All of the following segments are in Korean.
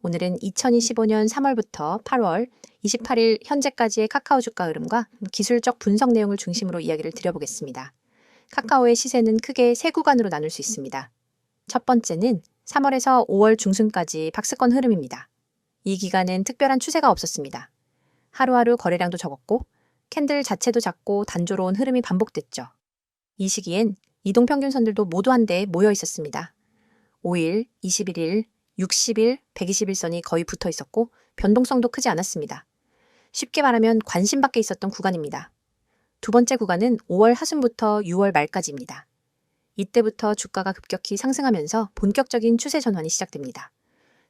오늘은 2025년 3월부터 8월 28일 현재까지의 카카오 주가 흐름과 기술적 분석 내용을 중심으로 이야기를 드려보겠습니다. 카카오의 시세는 크게 세 구간으로 나눌 수 있습니다. 첫 번째는 3월에서 5월 중순까지 박스권 흐름입니다. 이 기간은 특별한 추세가 없었습니다. 하루하루 거래량도 적었고 캔들 자체도 작고 단조로운 흐름이 반복됐죠. 이 시기엔 이동평균선들도 모두 한데 모여 있었습니다. 5일, 21일, 60일, 120일선이 거의 붙어 있었고 변동성도 크지 않았습니다. 쉽게 말하면 관심 밖에 있었던 구간입니다. 두 번째 구간은 5월 하순부터 6월 말까지입니다. 이때부터 주가가 급격히 상승하면서 본격적인 추세 전환이 시작됩니다.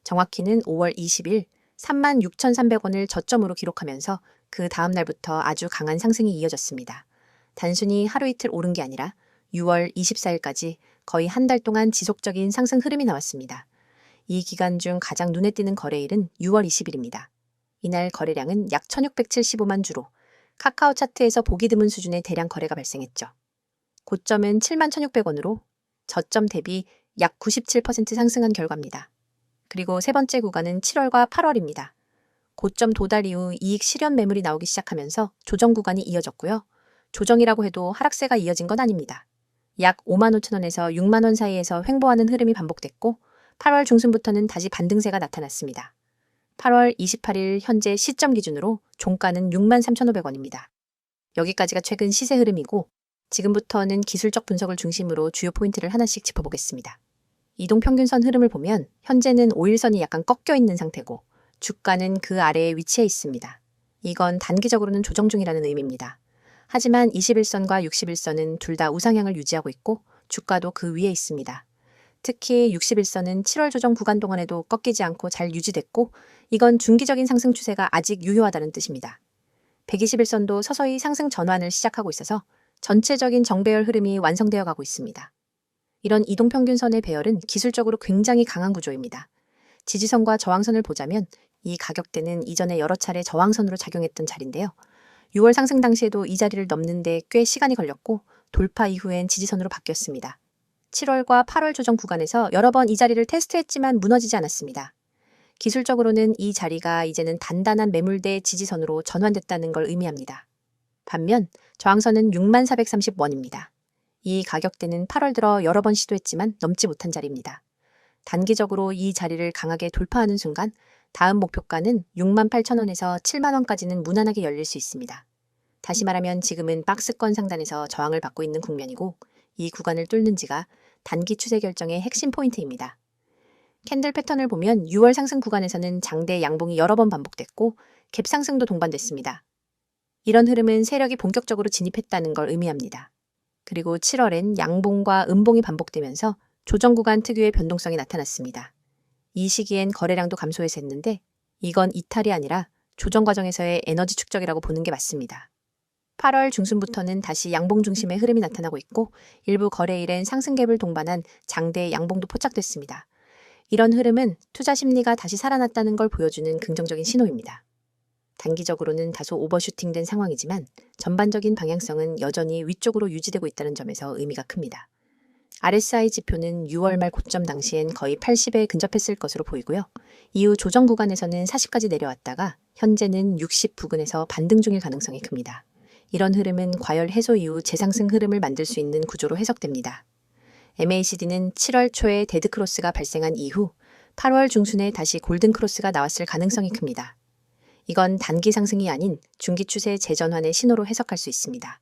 정확히는 5월 20일 36,300원을 저점으로 기록하면서 그 다음 날부터 아주 강한 상승이 이어졌습니다. 단순히 하루 이틀 오른 게 아니라 6월 24일까지 거의 한 달 동안 지속적인 상승 흐름이 나왔습니다. 이 기간 중 가장 눈에 띄는 거래일은 6월 20일입니다. 이날 거래량은 약 1,675만 주로 카카오 차트에서 보기 드문 수준의 대량 거래가 발생했죠. 고점은 71,600원으로 저점 대비 약 97% 상승한 결과입니다. 그리고 세 번째 구간은 7월과 8월입니다. 고점 도달 이후 이익 실현 매물이 나오기 시작하면서 조정 구간이 이어졌고요. 조정이라고 해도 하락세가 이어진 건 아닙니다. 약 55,000원에서 6만원 사이에서 횡보하는 흐름이 반복됐고 8월 중순부터는 다시 반등세가 나타났습니다. 8월 28일 현재 시점 기준으로 종가는 63,500원입니다. 여기까지가 최근 시세 흐름이고 지금부터는 기술적 분석을 중심으로 주요 포인트를 하나씩 짚어보겠습니다. 이동평균선 흐름을 보면 현재는 5일선이 약간 꺾여 있는 상태고 주가는 그 아래에 위치해 있습니다. 이건 단기적으로는 조정 중이라는 의미입니다. 하지만 21선과 61선은 둘 다 우상향을 유지하고 있고 주가도 그 위에 있습니다. 특히 61선은 7월 조정 구간 동안에도 꺾이지 않고 잘 유지됐고 이건 중기적인 상승 추세가 아직 유효하다는 뜻입니다. 121선도 서서히 상승 전환을 시작하고 있어서 전체적인 정배열 흐름이 완성되어 가고 있습니다. 이런 이동평균선의 배열은 기술적으로 굉장히 강한 구조입니다. 지지선과 저항선을 보자면 이 가격대는 이전에 여러 차례 저항선으로 작용했던 자리인데요. 6월 상승 당시에도 이 자리를 넘는 데 꽤 시간이 걸렸고 돌파 이후엔 지지선으로 바뀌었습니다. 7월과 8월 조정 구간에서 여러 번 이 자리를 테스트했지만 무너지지 않았습니다. 기술적으로는 이 자리가 이제는 단단한 매물대 지지선으로 전환됐다는 걸 의미합니다. 반면 저항선은 6430원입니다. 이 가격대는 8월 들어 여러 번 시도했지만 넘지 못한 자리입니다. 단기적으로 이 자리를 강하게 돌파하는 순간 다음 목표가는 68,000원에서 7만원까지는 무난하게 열릴 수 있습니다. 다시 말하면 지금은 박스권 상단에서 저항을 받고 있는 국면이고 이 구간을 뚫는지가 단기 추세 결정의 핵심 포인트입니다. 캔들 패턴을 보면 6월 상승 구간에서는 장대 양봉이 여러 번 반복됐고 갭 상승도 동반됐습니다. 이런 흐름은 세력이 본격적으로 진입했다는 걸 의미합니다. 그리고 7월엔 양봉과 음봉이 반복되면서 조정 구간 특유의 변동성이 나타났습니다. 이 시기엔 거래량도 감소해서 했는데 이건 이탈이 아니라 조정 과정에서의 에너지 축적이라고 보는 게 맞습니다. 8월 중순부터는 다시 양봉 중심의 흐름이 나타나고 있고 일부 거래일엔 상승 갭을 동반한 장대 양봉도 포착됐습니다. 이런 흐름은 투자 심리가 다시 살아났다는 걸 보여주는 긍정적인 신호입니다. 단기적으로는 다소 오버슈팅된 상황이지만 전반적인 방향성은 여전히 위쪽으로 유지되고 있다는 점에서 의미가 큽니다. RSI 지표는 6월 말 고점 당시엔 거의 80에 근접했을 것으로 보이고요. 이후 조정 구간에서는 40까지 내려왔다가 현재는 60 부근에서 반등 중일 가능성이 큽니다. 이런 흐름은 과열 해소 이후 재상승 흐름을 만들 수 있는 구조로 해석됩니다. MACD는 7월 초에 데드크로스가 발생한 이후 8월 중순에 다시 골든크로스가 나왔을 가능성이 큽니다. 이건 단기 상승이 아닌 중기 추세 재전환의 신호로 해석할 수 있습니다.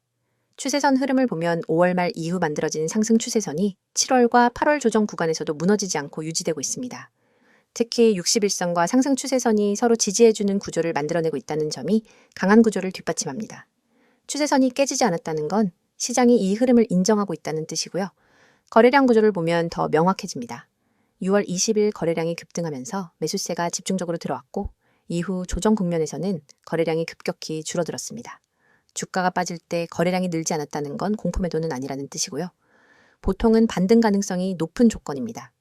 추세선 흐름을 보면 5월 말 이후 만들어진 상승 추세선이 7월과 8월 조정 구간에서도 무너지지 않고 유지되고 있습니다. 특히 61선과 상승 추세선이 서로 지지해주는 구조를 만들어내고 있다는 점이 강한 구조를 뒷받침합니다. 추세선이 깨지지 않았다는 건 시장이 이 흐름을 인정하고 있다는 뜻이고요. 거래량 구조를 보면 더 명확해집니다. 6월 20일 거래량이 급등하면서 매수세가 집중적으로 들어왔고 이후 조정 국면에서는 거래량이 급격히 줄어들었습니다. 주가가 빠질 때 거래량이 늘지 않았다는 건 공포매도는 아니라는 뜻이고요. 보통은 반등 가능성이 높은 조건입니다.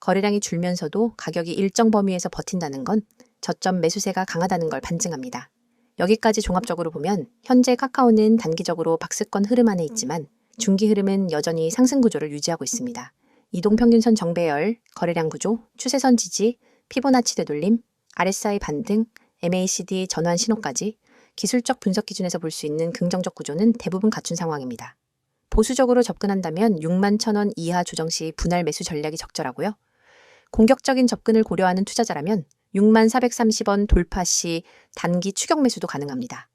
거래량이 줄면서도 가격이 일정 범위에서 버틴다는 건 저점 매수세가 강하다는 걸 반증합니다. 여기까지 종합적으로 보면 현재 카카오는 단기적으로 박스권 흐름 안에 있지만 중기 흐름은 여전히 상승 구조를 유지하고 있습니다. 이동평균선 정배열, 거래량 구조, 추세선 지지, 피보나치 되돌림, RSI 반등, MACD 전환 신호까지 기술적 분석 기준에서 볼 수 있는 긍정적 구조는 대부분 갖춘 상황입니다. 보수적으로 접근한다면 6만 1,000원 이하 조정 시 분할 매수 전략이 적절하고요. 공격적인 접근을 고려하는 투자자라면 6만 430원 돌파 시 단기 추격 매수도 가능합니다.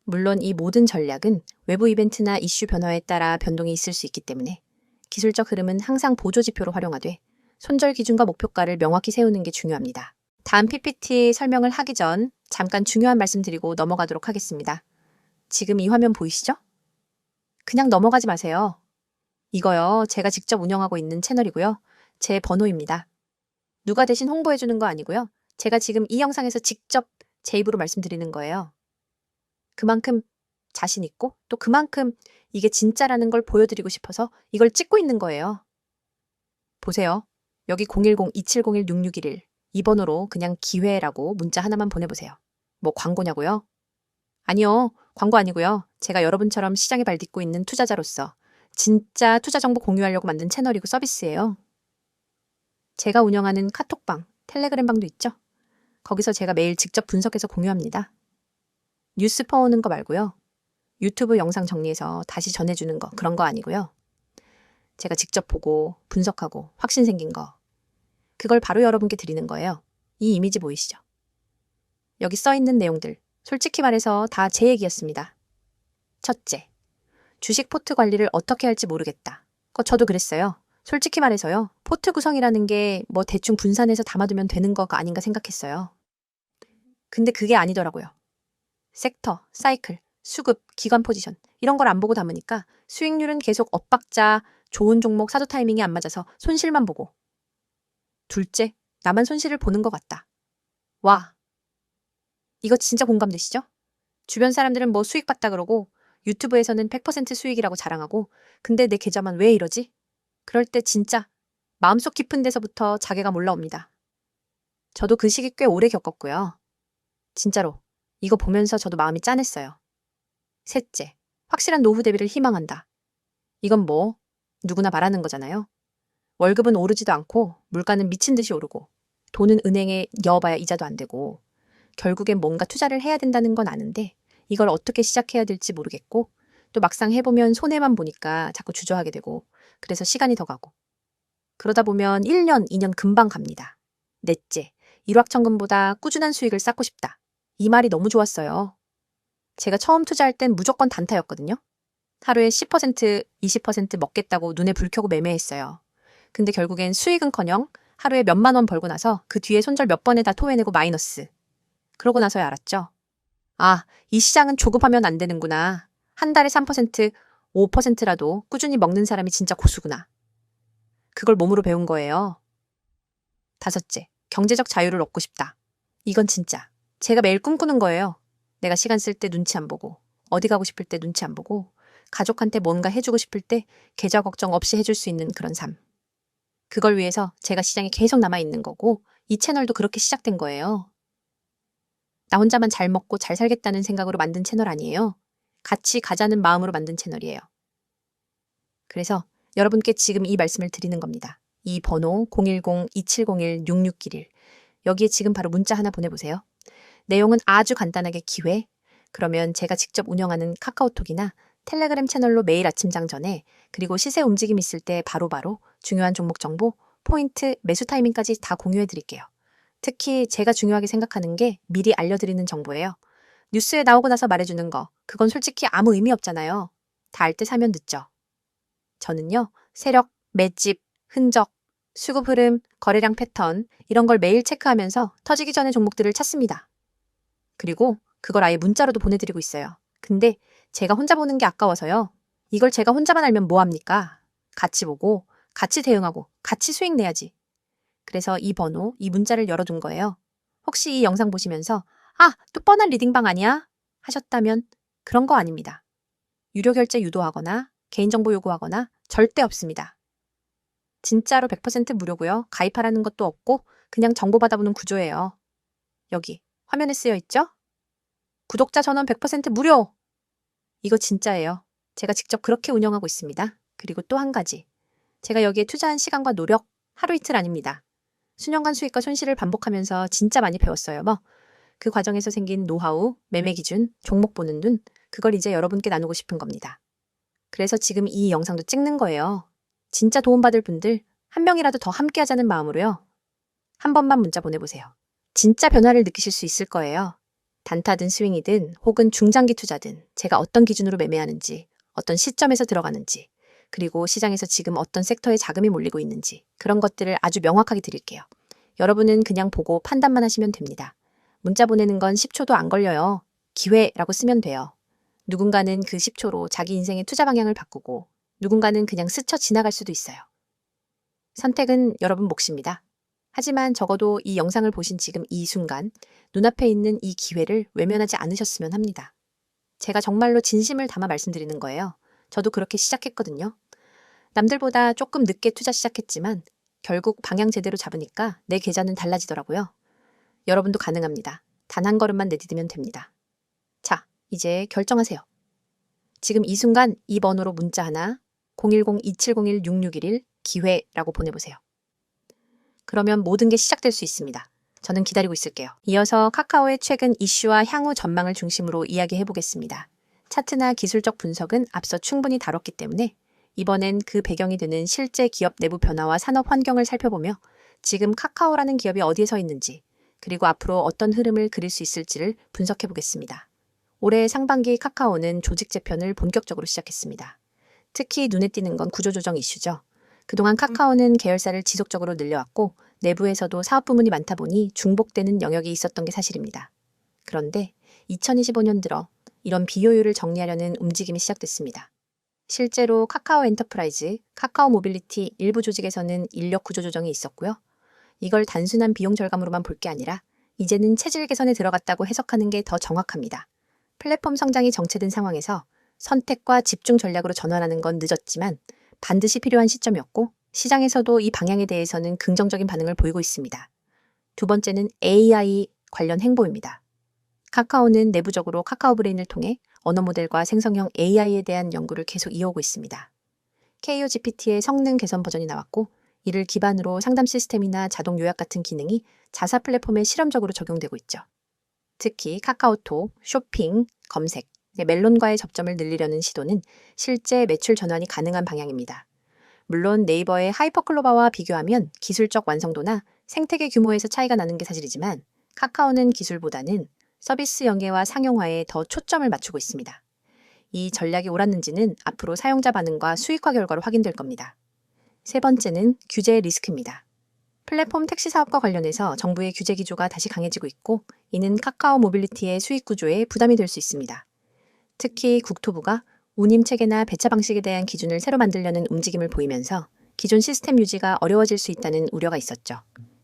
물론 이 모든 전략은 외부 이벤트나 이슈 변화에 따라 변동이 있을 수 있기 때문에 기술적 흐름은 항상 보조 지표로 활용하되 손절 기준과 목표가를 명확히 세우는 게 중요합니다. 다음 PPT 설명을 하기 전 잠깐 중요한 말씀 드리고 넘어가도록 하겠습니다. 지금 이 화면 보이시죠? 그냥 넘어가지 마세요. 이거요, 제가 직접 운영하고 있는 채널이고요. 제 번호입니다. 누가 대신 홍보해주는 거 아니고요. 제가 지금 이 영상에서 직접 제 입으로 말씀드리는 거예요. 그만큼 자신 있고 또 그만큼 이게 진짜라는 걸 보여드리고 싶어서 이걸 찍고 있는 거예요. 보세요. 여기 010-2701-6611 이 번호로 그냥 기회라고 문자 하나만 보내보세요. 뭐 광고냐고요? 아니요. 광고 아니고요. 제가 여러분처럼 시장에 발 딛고 있는 투자자로서 진짜 투자 정보 공유하려고 만든 채널이고 서비스예요. 제가 운영하는 카톡방, 텔레그램 방도 있죠? 거기서 제가 매일 직접 분석해서 공유합니다. 뉴스 퍼오는 거 말고요. 유튜브 영상 정리해서 다시 전해주는 거, 그런 거 아니고요. 제가 직접 보고 분석하고 확신 생긴 거. 그걸 바로 여러분께 드리는 거예요. 이 이미지 보이시죠? 여기 써있는 내용들, 솔직히 말해서 다 제 얘기였습니다. 첫째, 주식 포트 관리를 어떻게 할지 모르겠다. 저도 그랬어요. 솔직히 말해서요. 포트 구성이라는 게 뭐 대충 분산해서 담아두면 되는 거가 아닌가 생각했어요. 근데 그게 아니더라고요. 섹터, 사이클, 수급, 기관 포지션 이런 걸 안 보고 담으니까 수익률은 계속 엇박자, 좋은 종목 사도 타이밍이 안 맞아서 손실만 보고. 둘째, 나만 손실을 보는 것 같다. 와, 이거 진짜 공감되시죠? 주변 사람들은 뭐 수익 봤다 그러고 유튜브에서는 100% 수익이라고 자랑하고 근데 내 계좌만 왜 이러지? 그럴 때 진짜 마음속 깊은 데서부터 자괴감 올라옵니다. 저도 그 시기 꽤 오래 겪었고요. 진짜로 이거 보면서 저도 마음이 짠했어요. 셋째, 확실한 노후 대비를 희망한다. 이건 뭐 누구나 말하는 거잖아요. 월급은 오르지도 않고 물가는 미친 듯이 오르고 돈은 은행에 넣어봐야 이자도 안 되고 결국엔 뭔가 투자를 해야 된다는 건 아는데 이걸 어떻게 시작해야 될지 모르겠고 또 막상 해보면 손해만 보니까 자꾸 주저하게 되고 그래서 시간이 더 가고 그러다 보면 1년, 2년 금방 갑니다. 넷째, 일확천금보다 꾸준한 수익을 쌓고 싶다. 이 말이 너무 좋았어요. 제가 처음 투자할 땐 무조건 단타였거든요. 하루에 10%, 20% 먹겠다고 눈에 불 켜고 매매했어요. 근데 결국엔 수익은커녕 하루에 몇만 원 벌고 나서 그 뒤에 손절 몇 번에 다 토해내고 마이너스. 그러고 나서야 알았죠. 아, 이 시장은 조급하면 안 되는구나. 한 달에 3%, 5%라도 꾸준히 먹는 사람이 진짜 고수구나. 그걸 몸으로 배운 거예요. 다섯째, 경제적 자유를 얻고 싶다. 이건 진짜 제가 매일 꿈꾸는 거예요. 내가 시간 쓸 때 눈치 안 보고 어디 가고 싶을 때 눈치 안 보고 가족한테 뭔가 해주고 싶을 때 계좌 걱정 없이 해줄 수 있는 그런 삶. 그걸 위해서 제가 시장에 계속 남아있는 거고 이 채널도 그렇게 시작된 거예요. 나 혼자만 잘 먹고 잘 살겠다는 생각으로 만든 채널 아니에요. 같이 가자는 마음으로 만든 채널이에요. 그래서 여러분께 지금 이 말씀을 드리는 겁니다. 이 번호 010-2701-6611 여기에 지금 바로 문자 하나 보내보세요. 내용은 아주 간단하게 기회, 그러면 제가 직접 운영하는 카카오톡이나 텔레그램 채널로 매일 아침장 전에 그리고 시세 움직임 있을 때 바로바로 중요한 종목 정보, 포인트, 매수 타이밍까지 다 공유해 드릴게요. 특히 제가 중요하게 생각하는 게 미리 알려드리는 정보예요. 뉴스에 나오고 나서 말해주는 거, 그건 솔직히 아무 의미 없잖아요. 다 알 때 사면 늦죠. 저는요, 세력, 맷집, 흔적, 수급 흐름, 거래량 패턴 이런 걸 매일 체크하면서 터지기 전에 종목들을 찾습니다. 그리고 그걸 아예 문자로도 보내드리고 있어요. 근데 제가 혼자 보는 게 아까워서요. 이걸 제가 혼자만 알면 뭐합니까? 같이 보고, 같이 대응하고, 같이 수익 내야지. 그래서 이 번호, 이 문자를 열어둔 거예요. 혹시 이 영상 보시면서 아, 또 뻔한 리딩방 아니야? 하셨다면 그런 거 아닙니다. 유료 결제 유도하거나 개인정보 요구하거나 절대 없습니다. 진짜로 100% 무료고요. 가입하라는 것도 없고 그냥 정보 받아보는 구조예요. 여기 화면에 쓰여 있죠? 구독자 전원 100% 무료! 이거 진짜예요. 제가 직접 그렇게 운영하고 있습니다. 그리고 또 한 가지. 제가 여기에 투자한 시간과 노력 하루 이틀 아닙니다. 수년간 수익과 손실을 반복하면서 진짜 많이 배웠어요. 그 과정에서 생긴 노하우, 매매 기준, 종목 보는 눈, 그걸 이제 여러분께 나누고 싶은 겁니다. 그래서 지금 이 영상도 찍는 거예요. 진짜 도움받을 분들 한 명이라도 더 함께 하자는 마음으로요. 한 번만 문자 보내보세요. 진짜 변화를 느끼실 수 있을 거예요. 단타든 스윙이든 혹은 중장기 투자든 제가 어떤 기준으로 매매하는지, 어떤 시점에서 들어가는지, 그리고 시장에서 지금 어떤 섹터에 자금이 몰리고 있는지 그런 것들을 아주 명확하게 드릴게요. 여러분은 그냥 보고 판단만 하시면 됩니다. 문자 보내는 건 10초도 안 걸려요. 기회라고 쓰면 돼요. 누군가는 그 10초로 자기 인생의 투자 방향을 바꾸고 누군가는 그냥 스쳐 지나갈 수도 있어요. 선택은 여러분 몫입니다. 하지만 적어도 이 영상을 보신 지금 이 순간 눈앞에 있는 이 기회를 외면하지 않으셨으면 합니다. 제가 정말로 진심을 담아 말씀드리는 거예요. 저도 그렇게 시작했거든요. 남들보다 조금 늦게 투자 시작했지만 결국 방향 제대로 잡으니까 내 계좌는 달라지더라고요. 여러분도 가능합니다. 단 한 걸음만 내디디면 됩니다. 자, 이제 결정하세요. 지금 이 순간 이 번호로 문자 하나 010-2701-6611 기회라고 보내보세요. 그러면 모든 게 시작될 수 있습니다. 저는 기다리고 있을게요. 이어서 카카오의 최근 이슈와 향후 전망을 중심으로 이야기해보겠습니다. 차트나 기술적 분석은 앞서 충분히 다뤘기 때문에 이번엔 그 배경이 되는 실제 기업 내부 변화와 산업 환경을 살펴보며 지금 카카오라는 기업이 어디에 서 있는지 그리고 앞으로 어떤 흐름을 그릴 수 있을지를 분석해보겠습니다. 올해 상반기 카카오는 조직 재편을 본격적으로 시작했습니다. 특히 눈에 띄는 건 구조조정 이슈죠. 그동안 카카오는 계열사를 지속적으로 늘려왔고 내부에서도 사업 부문이 많다 보니 중복되는 영역이 있었던 게 사실입니다. 그런데 2025년 들어 이런 비효율을 정리하려는 움직임이 시작됐습니다. 실제로 카카오 엔터프라이즈, 카카오 모빌리티 일부 조직에서는 인력 구조 조정이 있었고요. 이걸 단순한 비용 절감으로만 볼 게 아니라 이제는 체질 개선에 들어갔다고 해석하는 게 더 정확합니다. 플랫폼 성장이 정체된 상황에서 선택과 집중 전략으로 전환하는 건 늦었지만 반드시 필요한 시점이었고 시장에서도 이 방향에 대해서는 긍정적인 반응을 보이고 있습니다. 두 번째는 AI 관련 행보입니다. 카카오는 내부적으로 카카오 브레인을 통해 언어 모델과 생성형 AI에 대한 연구를 계속 이어오고 있습니다. KOGPT의 성능 개선 버전이 나왔고 이를 기반으로 상담 시스템이나 자동 요약 같은 기능이 자사 플랫폼에 실험적으로 적용되고 있죠. 특히 카카오톡, 쇼핑, 검색, 멜론과의 접점을 늘리려는 시도는 실제 매출 전환이 가능한 방향입니다. 물론 네이버의 하이퍼클로바와 비교하면 기술적 완성도나 생태계 규모에서 차이가 나는 게 사실이지만 카카오는 기술보다는 서비스 연계와 상용화에 더 초점을 맞추고 있습니다. 이 전략이 옳았는지는 앞으로 사용자 반응과 수익화 결과로 확인될 겁니다. 세 번째는 규제 리스크입니다. 플랫폼 택시 사업과 관련해서 정부의 규제 기조가 다시 강해지고 있고 이는 카카오 모빌리티의 수익 구조에 부담이 될 수 있습니다. 특히 국토부가 운임 체계나 배차 방식에 대한 기준을 새로 만들려는 움직임을 보이면서 기존 시스템 유지가 어려워질 수 있다는 우려가 있었죠.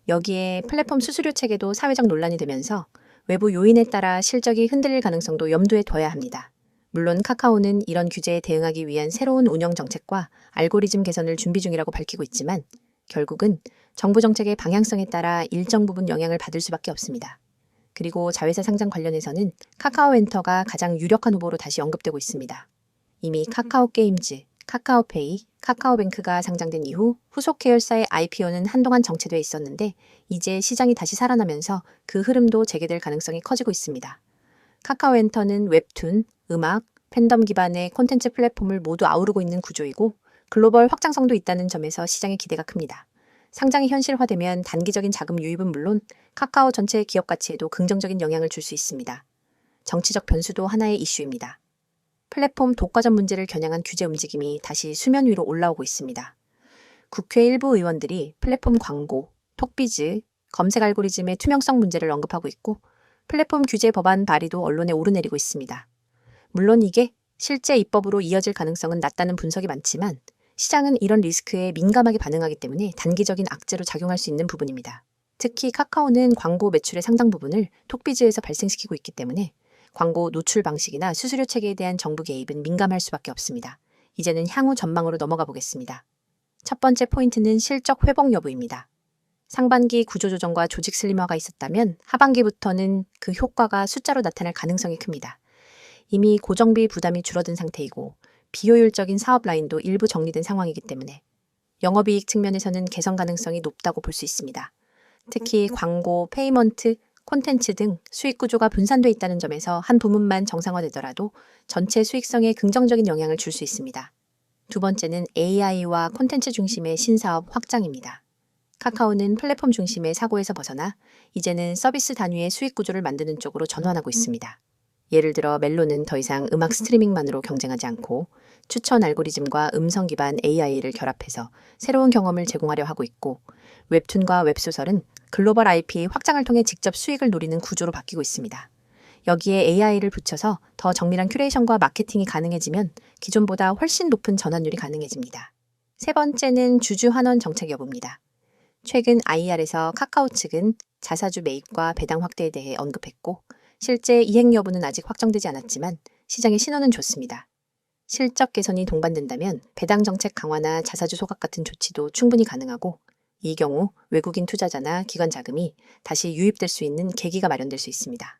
여기에 플랫폼 수수료 체계도 사회적 논란이 되면서 외부 요인에 따라 실적이 흔들릴 가능성도 염두에 둬야 합니다. 물론 카카오는 이런 규제에 대응하기 위한 새로운 운영 정책과 알고리즘 개선을 준비 중이라고 밝히고 있지만 결국은 정부 정책의 방향성에 따라 일정 부분 영향을 받을 수밖에 없습니다. 그리고 자회사 상장 관련해서는 카카오엔터가 가장 유력한 후보로 다시 언급되고 있습니다. 이미 카카오게임즈, 카카오페이, 카카오뱅크가 상장된 이후 후속 계열사의 IPO는 한동안 정체돼 있었는데 이제 시장이 다시 살아나면서 그 흐름도 재개될 가능성이 커지고 있습니다. 카카오엔터는 웹툰, 음악, 팬덤 기반의 콘텐츠 플랫폼을 모두 아우르고 있는 구조이고 글로벌 확장성도 있다는 점에서 시장의 기대가 큽니다. 상장이 현실화되면 단기적인 자금 유입은 물론 카카오 전체의 기업 가치에도 긍정적인 영향을 줄 수 있습니다. 정치적 변수도 하나의 이슈입니다. 플랫폼 독과점 문제를 겨냥한 규제 움직임이 다시 수면 위로 올라오고 있습니다. 국회 일부 의원들이 플랫폼 광고, 톡비즈, 검색 알고리즘의 투명성 문제를 언급하고 있고 플랫폼 규제 법안 발의도 언론에 오르내리고 있습니다. 물론 이게 실제 입법으로 이어질 가능성은 낮다는 분석이 많지만 시장은 이런 리스크에 민감하게 반응하기 때문에 단기적인 악재로 작용할 수 있는 부분입니다. 특히 카카오는 광고 매출의 상당 부분을 톡비즈에서 발생시키고 있기 때문에 광고 노출 방식이나 수수료 체계에 대한 정부 개입은 민감할 수밖에 없습니다. 이제는 향후 전망으로 넘어가 보겠습니다. 첫 번째 포인트는 실적 회복 여부입니다. 상반기 구조조정과 조직 슬림화가 있었다면 하반기부터는 그 효과가 숫자로 나타날 가능성이 큽니다. 이미 고정비 부담이 줄어든 상태이고 비효율적인 사업 라인도 일부 정리된 상황이기 때문에 영업이익 측면에서는 개선 가능성이 높다고 볼 수 있습니다. 특히 광고, 페이먼트, 콘텐츠 등 수익 구조가 분산돼 있다는 점에서 한 부문만 정상화되더라도 전체 수익성에 긍정적인 영향을 줄 수 있습니다. 두 번째는 AI와 콘텐츠 중심의 신사업 확장입니다. 카카오는 플랫폼 중심의 사고에서 벗어나 이제는 서비스 단위의 수익 구조를 만드는 쪽으로 전환하고 있습니다. 예를 들어 멜론은 더 이상 음악 스트리밍만으로 경쟁하지 않고 추천 알고리즘과 음성 기반 AI를 결합해서 새로운 경험을 제공하려 하고 있고, 웹툰과 웹소설은 글로벌 IP 확장을 통해 직접 수익을 노리는 구조로 바뀌고 있습니다. 여기에 AI를 붙여서 더 정밀한 큐레이션과 마케팅이 가능해지면 기존보다 훨씬 높은 전환율이 가능해집니다. 세 번째는 주주 환원 정책 여부입니다. 최근 IR에서 카카오 측은 자사주 매입과 배당 확대에 대해 언급했고, 실제 이행 여부는 아직 확정되지 않았지만 시장의 신호는 좋습니다. 실적 개선이 동반된다면 배당 정책 강화나 자사주 소각 같은 조치도 충분히 가능하고, 이 경우 외국인 투자자나 기관 자금이 다시 유입될 수 있는 계기가 마련될 수 있습니다.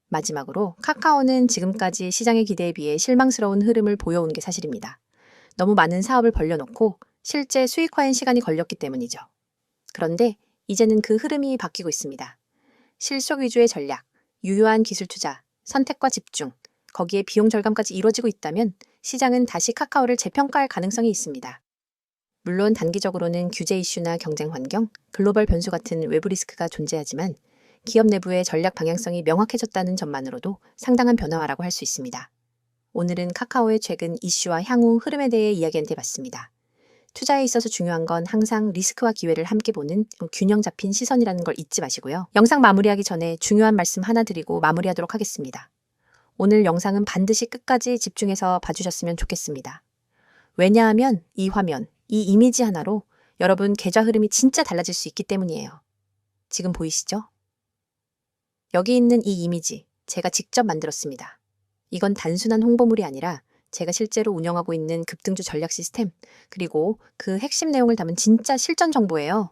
마지막으로 카카오는 지금까지 시장의 기대에 비해 실망스러운 흐름을 보여온 게 사실입니다. 너무 많은 사업을 벌려놓고 실제 수익화엔 시간이 걸렸기 때문이죠. 그런데 이제는 그 흐름이 바뀌고 있습니다. 실속 위주의 전략, 유효한 기술 투자, 선택과 집중, 거기에 비용 절감까지 이루어지고 있다면 시장은 다시 카카오를 재평가할 가능성이 있습니다. 물론 단기적으로는 규제 이슈나 경쟁 환경, 글로벌 변수 같은 외부 리스크가 존재하지만 기업 내부의 전략 방향성이 명확해졌다는 점만으로도 상당한 변화라고 할 수 있습니다. 오늘은 카카오의 최근 이슈와 향후 흐름에 대해 이야기해 봤습니다. 투자에 있어서 중요한 건 항상 리스크와 기회를 함께 보는 균형 잡힌 시선이라는 걸 잊지 마시고요. 영상 마무리하기 전에 중요한 말씀 하나 드리고 마무리하도록 하겠습니다. 오늘 영상은 반드시 끝까지 집중해서 봐주셨으면 좋겠습니다. 왜냐하면 이 화면, 이 이미지 하나로 여러분 계좌 흐름이 진짜 달라질 수 있기 때문이에요. 지금 보이시죠? 여기 있는 이 이미지, 제가 직접 만들었습니다. 이건 단순한 홍보물이 아니라 제가 실제로 운영하고 있는 급등주 전략 시스템, 그리고 그 핵심 내용을 담은 진짜 실전 정보예요.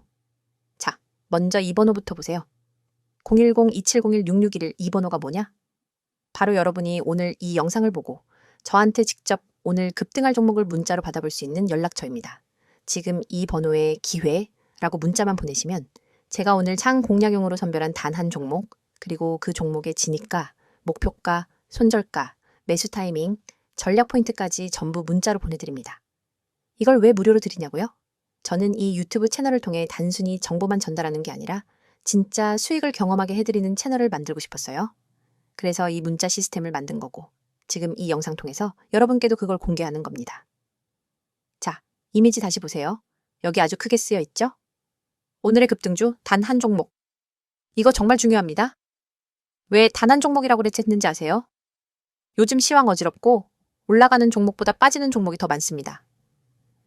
자, 먼저 이 번호부터 보세요. 010-2701-6611 이 번호가 뭐냐? 바로 여러분이 오늘 이 영상을 보고 저한테 직접 오늘 급등할 종목을 문자로 받아볼 수 있는 연락처입니다. 지금 이 번호에 기회라고 문자만 보내시면 제가 오늘 장 공략용으로 선별한 단 한 종목, 그리고 그 종목의 진입가, 목표가, 손절가, 매수 타이밍, 전략 포인트까지 전부 문자로 보내드립니다. 이걸 왜 무료로 드리냐고요? 저는 이 유튜브 채널을 통해 단순히 정보만 전달하는 게 아니라 진짜 수익을 경험하게 해드리는 채널을 만들고 싶었어요. 그래서 이 문자 시스템을 만든 거고, 지금 이 영상 통해서 여러분께도 그걸 공개하는 겁니다. 자, 이미지 다시 보세요. 여기 아주 크게 쓰여 있죠? 오늘의 급등주 단 한 종목. 이거 정말 중요합니다. 왜 단 한 종목이라고 했는지 아세요? 요즘 시황 어지럽고 올라가는 종목보다 빠지는 종목이 더 많습니다.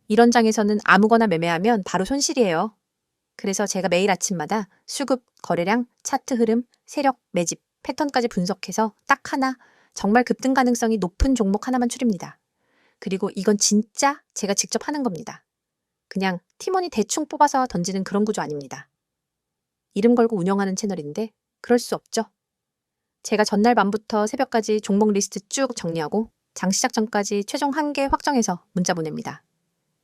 이런 장에서는 아무거나 매매하면 바로 손실이에요. 그래서 제가 매일 아침마다 수급, 거래량, 차트 흐름, 세력, 매집, 패턴까지 분석해서 딱 하나, 정말 급등 가능성이 높은 종목 하나만 추립니다. 그리고 이건 진짜 제가 직접 하는 겁니다. 그냥 팀원이 대충 뽑아서 던지는 그런 구조 아닙니다. 이름 걸고 운영하는 채널인데 그럴 수 없죠. 제가 전날 밤부터 새벽까지 종목 리스트 쭉 정리하고 장 시작 전까지 최종 한개 확정해서 문자 보냅니다.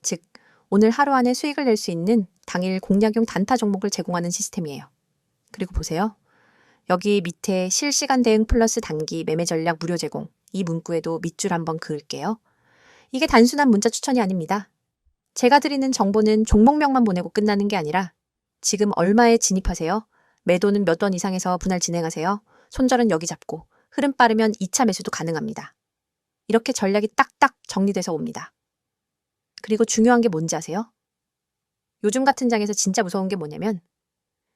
즉, 오늘 하루 안에 수익을 낼 수 있는 당일 공략용 단타 종목을 제공하는 시스템이에요. 그리고 보세요. 여기 밑에 실시간 대응 플러스 단기 매매 전략 무료 제공, 이 문구에도 밑줄 한번 그을게요. 이게 단순한 문자 추천이 아닙니다. 제가 드리는 정보는 종목명만 보내고 끝나는 게 아니라 지금 얼마에 진입하세요? 매도는 몇 원 이상에서 분할 진행하세요? 손절은 여기 잡고 흐름 빠르면 2차 매수도 가능합니다. 이렇게 전략이 딱딱 정리돼서 옵니다. 그리고 중요한 게 뭔지 아세요? 요즘 같은 장에서 진짜 무서운 게 뭐냐면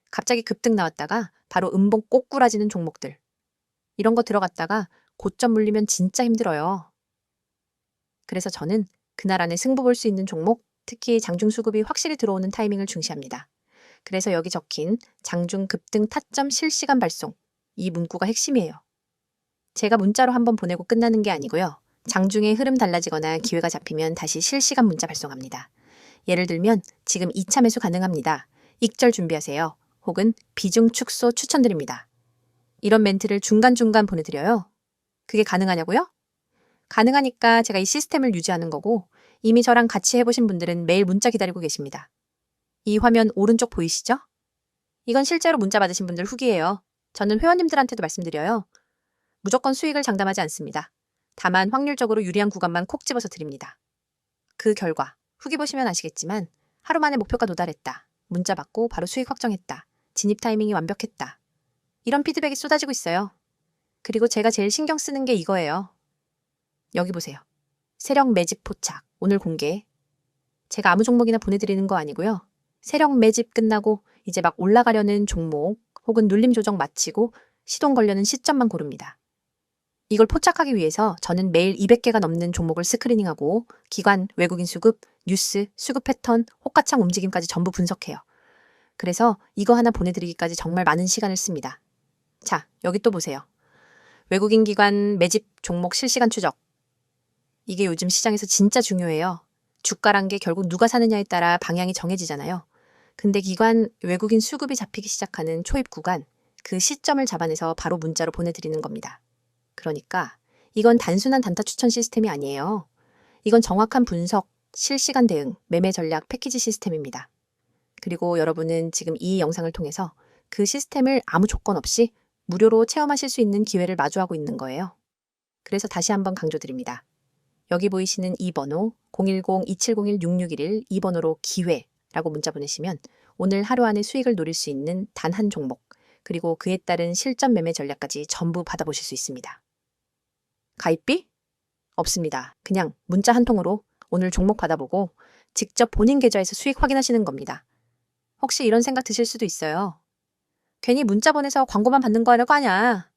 갑자기 급등 나왔다가 바로 음봉 꼬꾸라지는 종목들. 이런 거 들어갔다가 고점 물리면 진짜 힘들어요. 그래서 저는 그날 안에 승부 볼 수 있는 종목, 특히 장중 수급이 확실히 들어오는 타이밍을 중시합니다. 그래서 여기 적힌 장중 급등 타점 실시간 발송, 이 문구가 핵심이에요. 제가 문자로 한번 보내고 끝나는 게 아니고요. 장중에 흐름 달라지거나 기회가 잡히면 다시 실시간 문자 발송합니다. 예를 들면 지금 2차 매수 가능합니다. 익절 준비하세요. 혹은 비중 축소 추천드립니다. 이런 멘트를 중간중간 보내드려요. 그게 가능하냐고요? 가능하니까 제가 이 시스템을 유지하는 거고, 이미 저랑 같이 해보신 분들은 매일 문자 기다리고 계십니다. 이 화면 오른쪽 보이시죠? 이건 실제로 문자 받으신 분들 후기예요. 저는 회원님들한테도 말씀드려요. 무조건 수익을 장담하지 않습니다. 다만 확률적으로 유리한 구간만 콕 집어서 드립니다. 그 결과 후기 보시면 아시겠지만 하루 만에 목표가 도달했다. 문자 받고 바로 수익 확정했다. 진입 타이밍이 완벽했다. 이런 피드백이 쏟아지고 있어요. 그리고 제가 제일 신경 쓰는 게 이거예요. 여기 보세요. 세력 매집 포착 오늘 공개. 제가 아무 종목이나 보내드리는 거 아니고요. 세력 매집 끝나고 이제 막 올라가려는 종목 혹은 눌림 조정 마치고 시동 걸려는 시점만 고릅니다. 이걸 포착하기 위해서 저는 매일 200개가 넘는 종목을 스크리닝하고 기관, 외국인 수급, 뉴스, 수급 패턴, 호가창 움직임까지 전부 분석해요. 그래서 이거 하나 보내드리기까지 정말 많은 시간을 씁니다. 자, 여기 또 보세요. 외국인 기관 매집 종목 실시간 추적. 이게 요즘 시장에서 진짜 중요해요. 주가란 게 결국 누가 사느냐에 따라 방향이 정해지잖아요. 근데 기관, 외국인 수급이 잡히기 시작하는 초입 구간, 그 시점을 잡아내서 바로 문자로 보내드리는 겁니다. 그러니까 이건 단순한 단타 추천 시스템이 아니에요. 이건 정확한 분석, 실시간 대응, 매매 전략 패키지 시스템입니다. 그리고 여러분은 지금 이 영상을 통해서 그 시스템을 아무 조건 없이 무료로 체험하실 수 있는 기회를 마주하고 있는 거예요. 그래서 다시 한번 강조드립니다. 여기 보이시는 이 번호 010-2701-6611 이 번호로 기회라고 문자 보내시면 오늘 하루 안에 수익을 노릴 수 있는 단 한 종목 그리고 그에 따른 실전 매매 전략까지 전부 받아보실 수 있습니다. 가입비? 없습니다. 그냥 문자 한 통으로 오늘 종목 받아보고 직접 본인 계좌에서 수익 확인하시는 겁니다. 혹시 이런 생각 드실 수도 있어요. 괜히 문자 보내서 광고만 받는 거 아니야.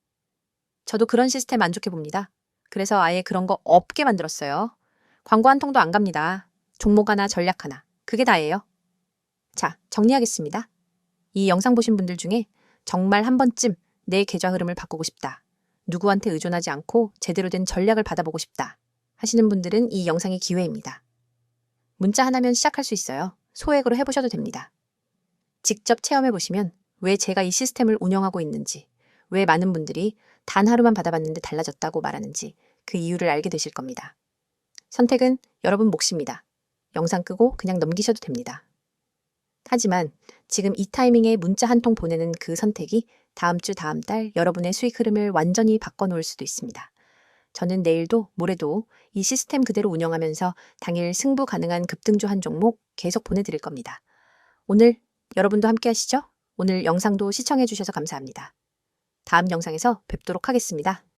저도 그런 시스템 안 좋게 봅니다. 그래서 아예 그런 거 없게 만들었어요. 광고 한 통도 안 갑니다. 종목 하나, 전략 하나. 그게 다예요. 자, 정리하겠습니다. 이 영상 보신 분들 중에 정말 한 번쯤 내 계좌 흐름을 바꾸고 싶다. 누구한테 의존하지 않고 제대로 된 전략을 받아보고 싶다. 하시는 분들은 이 영상이 기회입니다. 문자 하나면 시작할 수 있어요. 소액으로 해보셔도 됩니다. 직접 체험해보시면 왜 제가 이 시스템을 운영하고 있는지, 왜 많은 분들이 단 하루만 받아봤는데 달라졌다고 말하는지 그 이유를 알게 되실 겁니다. 선택은 여러분 몫입니다. 영상 끄고 그냥 넘기셔도 됩니다. 하지만 지금 이 타이밍에 문자 한 통 보내는 그 선택이 다음 주 다음 달 여러분의 수익 흐름을 완전히 바꿔놓을 수도 있습니다. 저는 내일도 모레도 이 시스템 그대로 운영하면서 당일 승부 가능한 급등주 한 종목 계속 보내드릴 겁니다. 오늘 여러분도 함께 하시죠? 오늘 영상도 시청해 주셔서 감사합니다. 다음 영상에서 뵙도록 하겠습니다.